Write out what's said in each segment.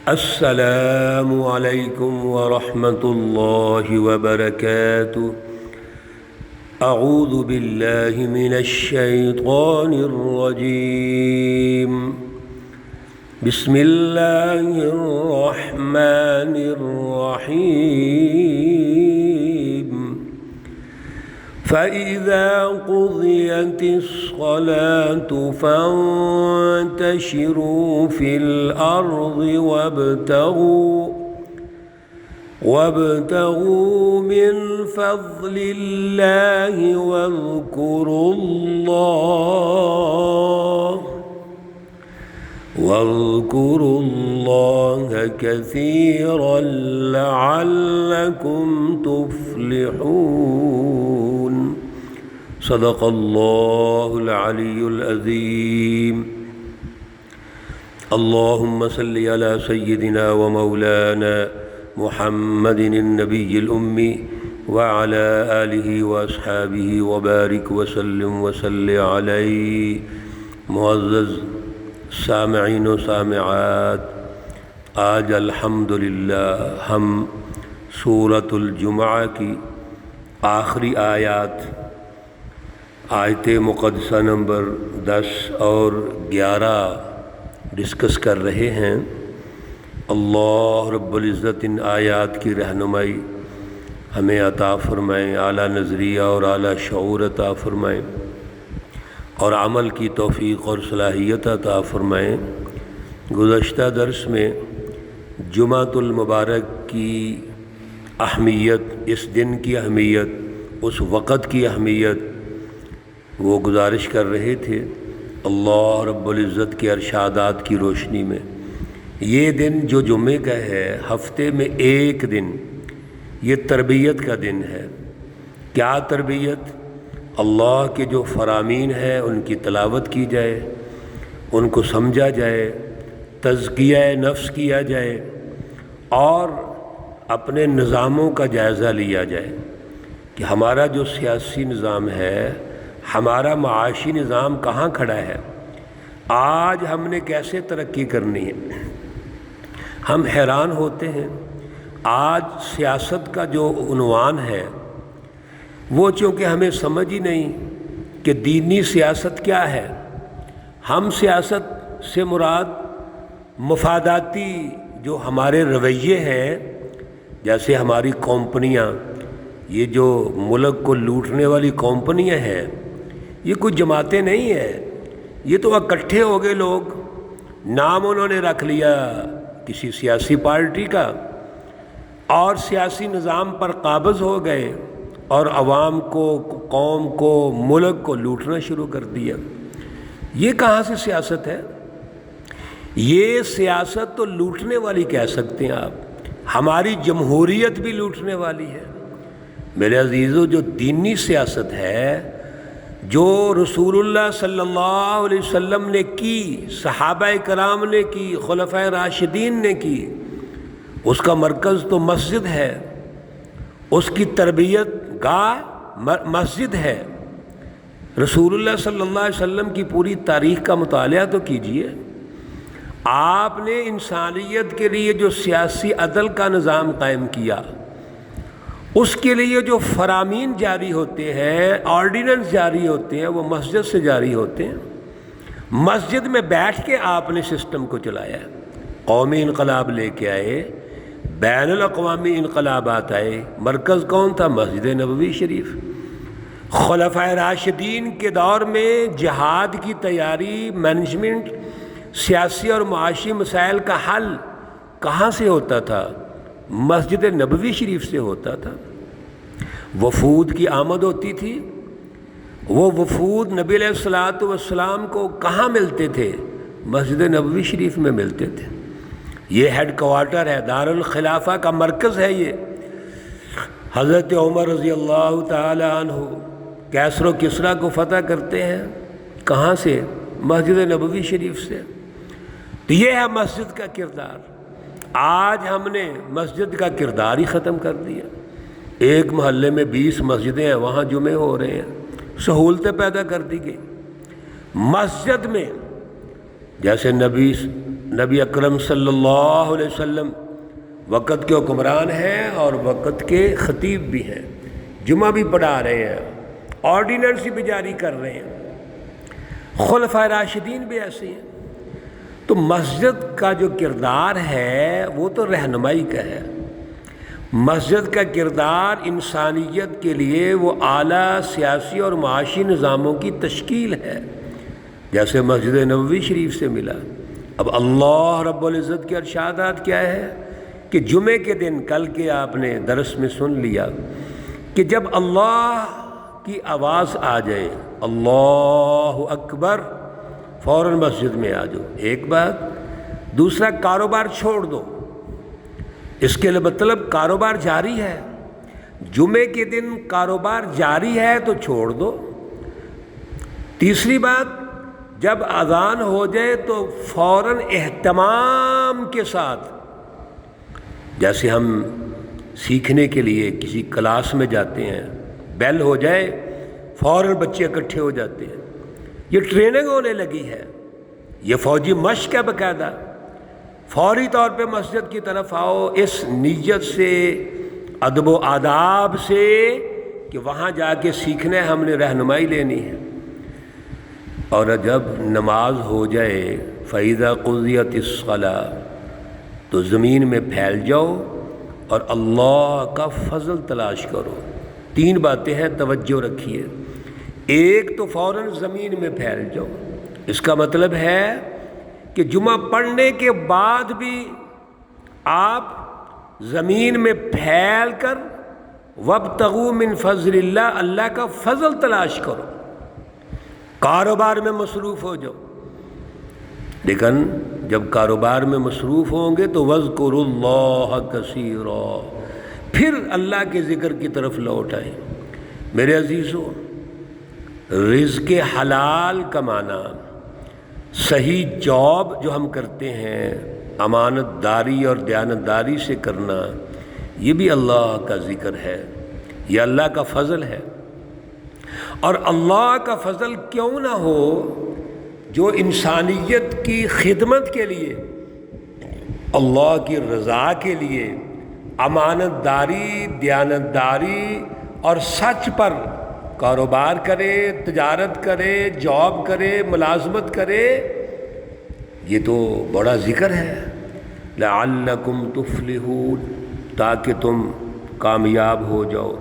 السلام علیکم ورحمۃ اللہ وبرکاتہ۔ اعوذ باللہ من الشیطان الرجیم، بسم اللہ الرحمن الرحیم۔ فَإِذَا قُضِيَتِ الصَّلَاةُ فَانتَشِرُوا فِي الْأَرْضِ وَابْتَغُوا مِنْ فَضْلِ اللَّهِ واذكروا الله كثيرا لعلكم تفلحون۔ صدق الله العلي العظيم۔ اللهم صل على سيدنا ومولانا محمد النبي الأمي وعلى آله وأصحابه وبارك وسلم وصل عليه۔ معزز سامعین و سامعات، آج الحمدللہ ہم سورۃ الجمعہ کی آخری آیت مقدسہ نمبر 10 اور 11 ڈسکس کر رہے ہیں۔ اللہ رب العزت ان آیات کی رہنمائی ہمیں عطا فرمائیں، اعلیٰ نظریہ اور اعلیٰ شعور عطا فرمائیں، اور عمل کی توفیق اور صلاحیت عطا فرمائیں۔ گزشتہ درس میں جمعۃ المبارک کی اہمیت، اس دن کی اہمیت، اس وقت کی اہمیت وہ گزارش کر رہے تھے۔ اللہ رب العزت کے ارشادات کی روشنی میں یہ دن جو جمعے کا ہے، ہفتے میں ایک دن، یہ تربیت کا دن ہے۔ کیا تربیت؟ اللہ کے جو فرامین ہیں ان کی تلاوت کی جائے، ان کو سمجھا جائے، تزکیہ نفس کیا جائے، اور اپنے نظاموں کا جائزہ لیا جائے کہ ہمارا جو سیاسی نظام ہے، ہمارا معاشی نظام کہاں کھڑا ہے، آج ہم نے کیسے ترقی کرنی ہے۔ ہم حیران ہوتے ہیں، آج سیاست کا جو عنوان ہے وہ چونکہ ہمیں سمجھ ہی نہیں کہ دینی سیاست کیا ہے۔ ہم سیاست سے مراد مفاداتی جو ہمارے رویے ہیں، جیسے ہماری کمپنیاں، یہ جو ملک کو لوٹنے والی کمپنیاں ہیں، یہ کچھ جماعتیں نہیں ہیں، یہ تو اکٹھے ہو گئے لوگ، نام انہوں نے رکھ لیا کسی سیاسی پارٹی کا، اور سیاسی نظام پر قابض ہو گئے اور عوام کو، قوم کو، ملک کو لوٹنا شروع کر دیا۔ یہ کہاں سے سیاست ہے؟ یہ سیاست تو لوٹنے والی کہہ سکتے ہیں آپ، ہماری جمہوریت بھی لوٹنے والی ہے۔ میرے عزیزو، جو دینی سیاست ہے، جو رسول اللہ صلی اللہ علیہ وسلم نے کی، صحابہ کرام نے کی، خلفائے راشدین نے کی، اس کا مرکز تو مسجد ہے، اس کی تربیت گاہ مسجد ہے۔ رسول اللہ صلی اللہ علیہ وسلم کی پوری تاریخ کا مطالعہ تو کیجئے۔ آپ نے انسانیت کے لیے جو سیاسی عدل کا نظام قائم کیا، اس کے لیے جو فرامین جاری ہوتے ہیں، آرڈیننس جاری ہوتے ہیں، وہ مسجد سے جاری ہوتے ہیں۔ مسجد میں بیٹھ کے آپ نے سسٹم کو چلایا، قومی انقلاب لے کے آئے، بین الاقوامی انقلابات آئے، مرکز کون تھا؟ مسجد نبوی شریف۔ خلفائے راشدین کے دور میں جہاد کی تیاری، مینجمنٹ، سیاسی اور معاشی مسائل کا حل کہاں سے ہوتا تھا؟ مسجد نبوی شریف سے ہوتا تھا۔ وفود کی آمد ہوتی تھی، وہ وفود نبی علیہ الصلوۃ والسلام کو کہاں ملتے تھے؟ مسجد نبوی شریف میں ملتے تھے۔ یہ ہیڈ کوارٹر ہے، دارالخلافہ کا مرکز ہے۔ یہ حضرت عمر رضی اللہ تعالی عنہ کیسر و کسریٰ کو فتح کرتے ہیں، کہاں سے؟ مسجد نبوی شریف سے۔ تو یہ ہے مسجد کا کردار۔ آج ہم نے مسجد کا کردار ہی ختم کر دیا۔ ایک محلے میں 20 مسجدیں ہیں، وہاں جمعے ہو رہے ہیں، سہولتیں پیدا کر دی گئی۔ مسجد میں جیسے نبی نبی اکرم صلی اللہ علیہ وسلم وقت کے حکمران ہیں اور وقت کے خطیب بھی ہیں، جمعہ بھی پڑھا رہے ہیں، آرڈیننس بھی جاری کر رہے ہیں، خلفائے راشدین بھی ایسے ہیں۔ تو مسجد کا جو کردار ہے وہ تو رہنمائی کا ہے۔ مسجد کا کردار انسانیت کے لیے وہ اعلیٰ سیاسی اور معاشی نظاموں کی تشکیل ہے، جیسے مسجد نبوی شریف سے ملا۔ اب اللہ رب العزت کے ارشادات کیا ہے کہ جمعے کے دن، کل کے آپ نے درس میں سن لیا کہ جب اللہ کی آواز آ جائے اللہ اکبر، فوراً مسجد میں آ جاؤ، ایک بات۔ دوسرا، کاروبار چھوڑ دو، اس کے مطلب کاروبار جاری ہے، جمعے کے دن کاروبار جاری ہے تو چھوڑ دو۔ تیسری بات، جب اذان ہو جائے تو فوراً اہتمام کے ساتھ، جیسے ہم سیکھنے کے لیے کسی کلاس میں جاتے ہیں، بیل ہو جائے فوراً بچے اکٹھے ہو جاتے ہیں، یہ ٹریننگ ہونے لگی ہے، یہ فوجی مشق ہے باقاعدہ۔ فوری طور پہ مسجد کی طرف آؤ، اس نیت سے، ادب و آداب سے کہ وہاں جا کے سیکھنا ہے، ہم نے رہنمائی لینی ہے۔ اور جب نماز ہو جائے فَإِذَا قُضِيَتِ الصَّلَاةُ، تو زمین میں پھیل جاؤ اور اللہ کا فضل تلاش کرو۔ تین باتیں ہیں، توجہ رکھیے۔ ایک تو فوراً زمین میں پھیل جاؤ، اس کا مطلب ہے کہ جمعہ پڑھنے کے بعد بھی آپ زمین میں پھیل کر وَابْتَغُوا مِنْ فَضْلِ اللَّهِ، اللہ کا فضل تلاش کرو، کاروبار میں مصروف ہو جاؤ۔ لیکن جب کاروبار میں مصروف ہوں گے تو وَاذْكُرُوا اللَّهَ كَثِيرًا، پھر اللہ کے ذکر کی طرف لوٹ آئیں۔ میرے عزیزو، رزق حلال کمانا، صحیح جاب جو ہم کرتے ہیں، امانت داری اور دیانت داری سے کرنا، یہ بھی اللہ کا ذکر ہے، یہ اللہ کا فضل ہے۔ اور اللہ کا فضل کیوں نہ ہو جو انسانیت کی خدمت کے لیے، اللہ کی رضا کے لیے امانت داری، دیانت داری اور سچ پر کاروبار کرے، تجارت کرے، جاب کرے، ملازمت کرے، یہ تو بڑا ذکر ہے۔ لعلکم تفلحون، تاکہ تم کامیاب ہو جاؤ،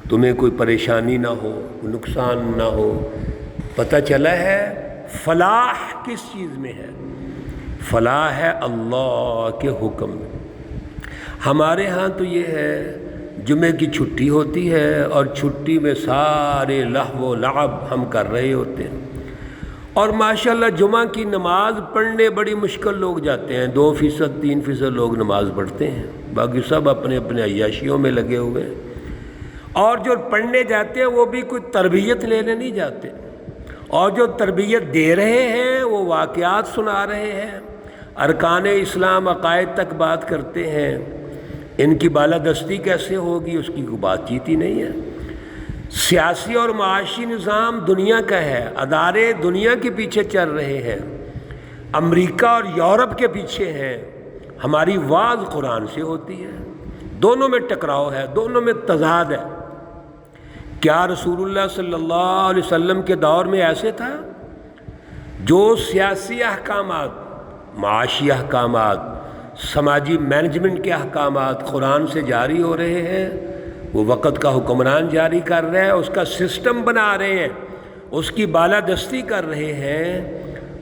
تمہیں کوئی پریشانی نہ ہو، نقصان نہ ہو۔ پتہ چلا ہے فلاح کس چیز میں ہے؟ فلاح ہے اللہ کے حکم میں۔ ہمارے ہاں تو یہ ہے، جمعے کی چھٹی ہوتی ہے اور چھٹی میں سارے لہو و لعب ہم کر رہے ہوتے ہیں، اور ماشاءاللہ جمعہ کی نماز پڑھنے بڑی مشکل لوگ جاتے ہیں، 2%، 3% لوگ نماز پڑھتے ہیں، باقی سب اپنے اپنے عیاشیوں میں لگے ہوئے ہیں۔ اور جو پڑھنے جاتے ہیں وہ بھی کوئی تربیت لینے نہیں جاتے، اور جو تربیت دے رہے ہیں وہ واقعات سنا رہے ہیں، ارکان اسلام عقائد تک بات کرتے ہیں، ان کی بالادستی کیسے ہوگی اس کی کوئی بات چیت ہی نہیں ہے۔ سیاسی اور معاشی نظام دنیا کا ہے، ادارے دنیا کے پیچھے چل رہے ہیں، امریکہ اور یورپ کے پیچھے ہیں، ہماری واز قرآن سے ہوتی ہے۔ دونوں میں ٹکراؤ ہے، دونوں میں تضاد ہے۔ کیا رسول اللہ صلی اللہ علیہ وسلم کے دور میں ایسے تھا؟ جو سیاسی احکامات، معاشی احکامات، سماجی مینجمنٹ کے احکامات قرآن سے جاری ہو رہے ہیں، وہ وقت کا حکمران جاری کر رہے ہیں، اس کا سسٹم بنا رہے ہیں، اس کی بالادستی کر رہے ہیں،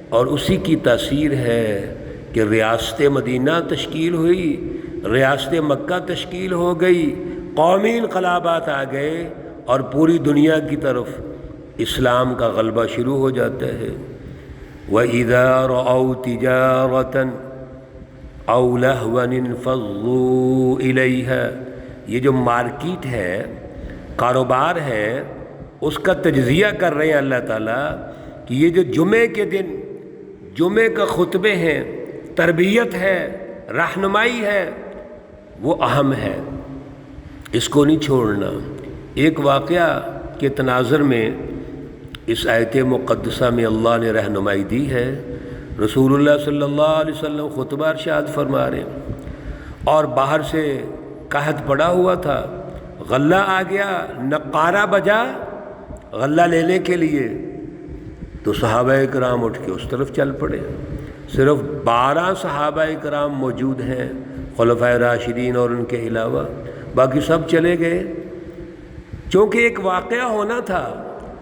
اور اسی کی تاثیر ہے کہ ریاست مدینہ تشکیل ہوئی، ریاست مکہ تشکیل ہو گئی، قومی انقلابات آ گئے، اور پوری دنیا کی طرف اسلام کا غلبہ شروع ہو جاتا ہے۔ وَإِذَا رَأَوْا تِجَارَةً أَوْ لَهْوًا انفَضُّوا إِلَيْهَا، یہ جو مارکیٹ ہے، کاروبار ہے، اس کا تجزیہ کر رہے ہیں اللہ تعالیٰ کہ یہ جو جمعے کے دن جمعے کا خطبے ہیں، تربیت ہے، رہنمائی ہے، وہ اہم ہے، اس کو نہیں چھوڑنا۔ ایک واقعہ کے تناظر میں اس آیت مقدسہ میں اللہ نے رہنمائی دی ہے۔ رسول اللہ صلی اللہ علیہ وسلم خطبہ ارشاد فرما رہے ہیں، اور باہر سے قحط پڑا ہوا تھا، غلہ آ گیا، نقارہ بجا غلہ لینے کے لیے، تو صحابہ کرام اٹھ کے اس طرف چل پڑے۔ صرف 12 صحابہ کرام موجود ہیں خلفائے راشدین اور ان کے علاوہ، باقی سب چلے گئے۔ چونکہ ایک واقعہ ہونا تھا،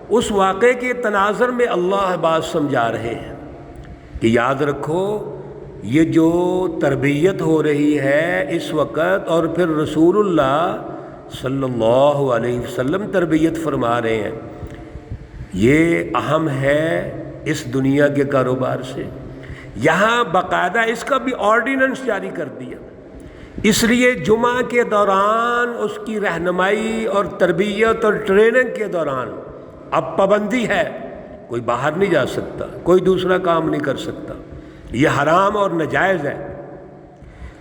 اس واقعے کے تناظر میں اللہ بات سمجھا رہے ہیں کہ یاد رکھو یہ جو تربیت ہو رہی ہے اس وقت، اور پھر رسول اللہ صلی اللہ علیہ وسلم تربیت فرما رہے ہیں، یہ اہم ہے اس دنیا کے کاروبار سے۔ یہاں باقاعدہ اس کا بھی آرڈیننس جاری کر دیا، اس لیے جمعہ کے دوران اس کی رہنمائی اور تربیت اور ٹریننگ کے دوران اب پابندی ہے، کوئی باہر نہیں جا سکتا، کوئی دوسرا کام نہیں کر سکتا، یہ حرام اور ناجائز ہے۔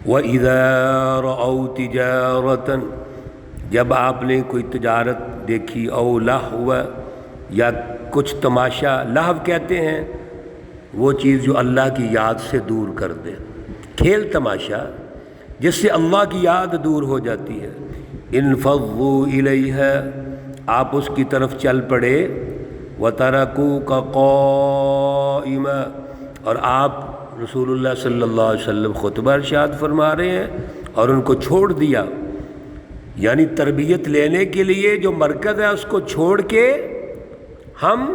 وَإِذَا رَأَوْا تِجَارَةً، جب آپ نے کوئی تجارت دیکھی، او لہو، یا کچھ تماشا، لہو کہتے ہیں وہ چیز جو اللہ کی یاد سے دور کر دے، کھیل تماشا جس سے اللہ کی یاد دور ہو جاتی ہے، انفضوا الیہا، آپ اس کی طرف چل پڑے، وترکوک قائما، اور آپ رسول اللہ صلی اللہ علیہ وسلم خطبہ ارشاد فرما رہے ہیں اور ان کو چھوڑ دیا، یعنی تربیت لینے کے لیے جو مرکز ہے اس کو چھوڑ کے ہم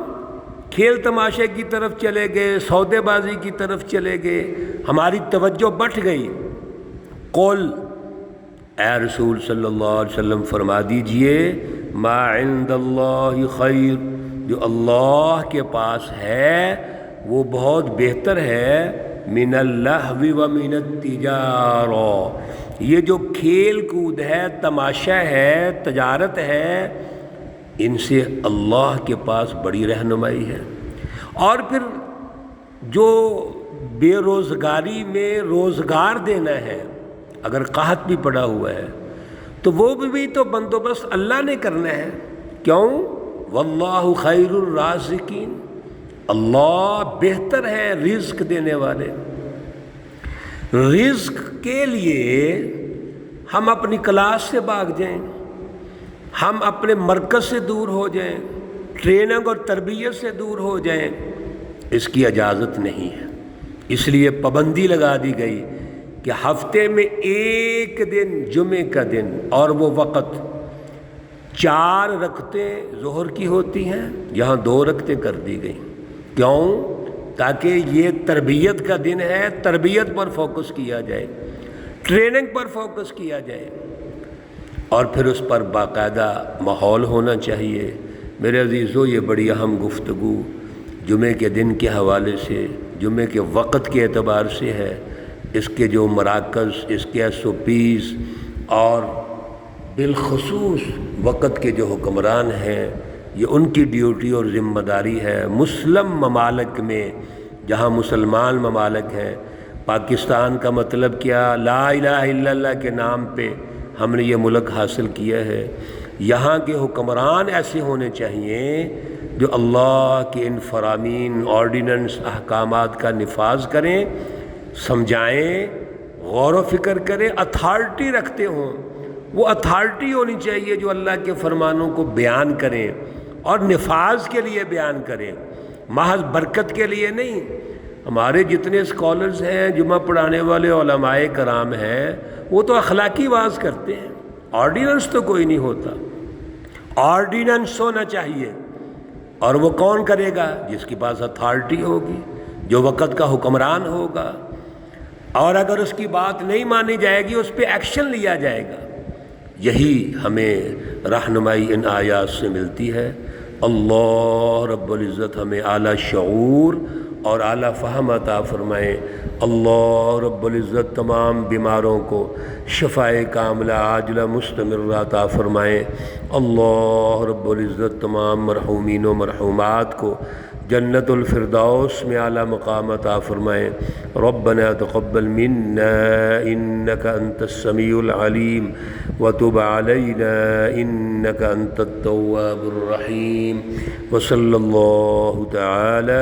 کھیل تماشے کی طرف چلے گئے، سودے بازی کی طرف چلے گئے، ہماری توجہ بٹ گئی۔ قل، اے رسول صلی اللہ علیہ وسلم فرما دیجئے، ما عند اللہ خیر، جو اللہ کے پاس ہے وہ بہت بہتر ہے، من اللہو و من التجارہ، یہ جو کھیل کود ہے، تماشا ہے، تجارت ہے، ان سے اللہ کے پاس بڑی رہنمائی ہے۔ اور پھر جو بے روزگاری میں روزگار دینا ہے، اگر قحط بھی پڑا ہوا ہے تو وہ بھی تو بندوبست اللہ نے کرنا ہے، کیوں؟ واللہ خیر الرازقین، اللہ بہتر ہے رزق دینے والے۔ رزق کے لیے ہم اپنی کلاس سے بھاگ جائیں، ہم اپنے مرکز سے دور ہو جائیں، ٹریننگ اور تربیت سے دور ہو جائیں، اس کی اجازت نہیں ہے۔ اس لیے پابندی لگا دی گئی کہ ہفتے میں ایک دن جمعے کا دن، اور وہ وقت 4 رکعتیں ظہر کی ہوتی ہیں، یہاں 2 رکعتیں کر دی گئیں، کیوں؟ تاکہ یہ تربیت کا دن ہے، تربیت پر فوکس کیا جائے، ٹریننگ پر فوکس کیا جائے، اور پھر اس پر باقاعدہ ماحول ہونا چاہیے۔ میرے عزیزو، یہ بڑی اہم گفتگو جمعے کے دن کے حوالے سے، جمعے کے وقت کے اعتبار سے ہے، اس کے جو مراکز، اس کے SOPs، اور بالخصوص وقت کے جو حکمران ہیں، یہ ان کی ڈیوٹی اور ذمہ داری ہے۔ مسلم ممالک میں، جہاں مسلمان ممالک ہیں، پاکستان کا مطلب کیا؟ لا الہ الا اللہ کے نام پہ ہم نے یہ ملک حاصل کیا ہے، یہاں کے حکمران ایسے ہونے چاہیے جو اللہ کے ان فرامین، آرڈیننس، احکامات کا نفاذ کریں، سمجھائیں، غور و فکر کریں، اتھارٹی رکھتے ہوں۔ وہ اتھارٹی ہونی چاہیے جو اللہ کے فرمانوں کو بیان کریں اور نفاذ کے لیے بیان کریں، محض برکت کے لیے نہیں۔ ہمارے جتنے اسکالرز ہیں، جمعہ پڑھانے والے علماء کرام ہیں، وہ تو اخلاقی واعظ کرتے ہیں، آرڈیننس تو کوئی نہیں ہوتا۔ آرڈیننس ہونا چاہیے، اور وہ کون کرے گا؟ جس کے پاس اتھارٹی ہوگی، جو وقت کا حکمران ہوگا، اور اگر اس کی بات نہیں مانی جائے گی اس پہ ایکشن لیا جائے گا۔ یہی ہمیں رہنمائی ان آیات سے ملتی ہے۔ اللہ رب العزت ہمیں اعلیٰ شعور اور اعلیٰ فہم عطا فرمائے۔ اللہ رب العزت تمام بیماروں کو شفائے کاملہ عاجلہ مستمرہ عطا فرمائے۔ اللہ رب العزت تمام مرحومین و مرحومات کو جنت الفردوس میں اعلیٰ مقام عطا فرمائے۔ ربنا تقبل منا انك انت السمیع العلیم وتب علینا انك انت التواب الرحیم، وصلی اللہ تعالی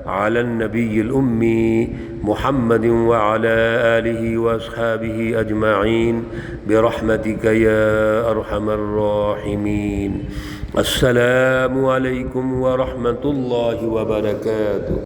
على النبي الأمي محمد وعلى آله وأصحابه أجمعين برحمتك يا أرحم الراحمين. السلام عليكم ورحمة الله وبركاته.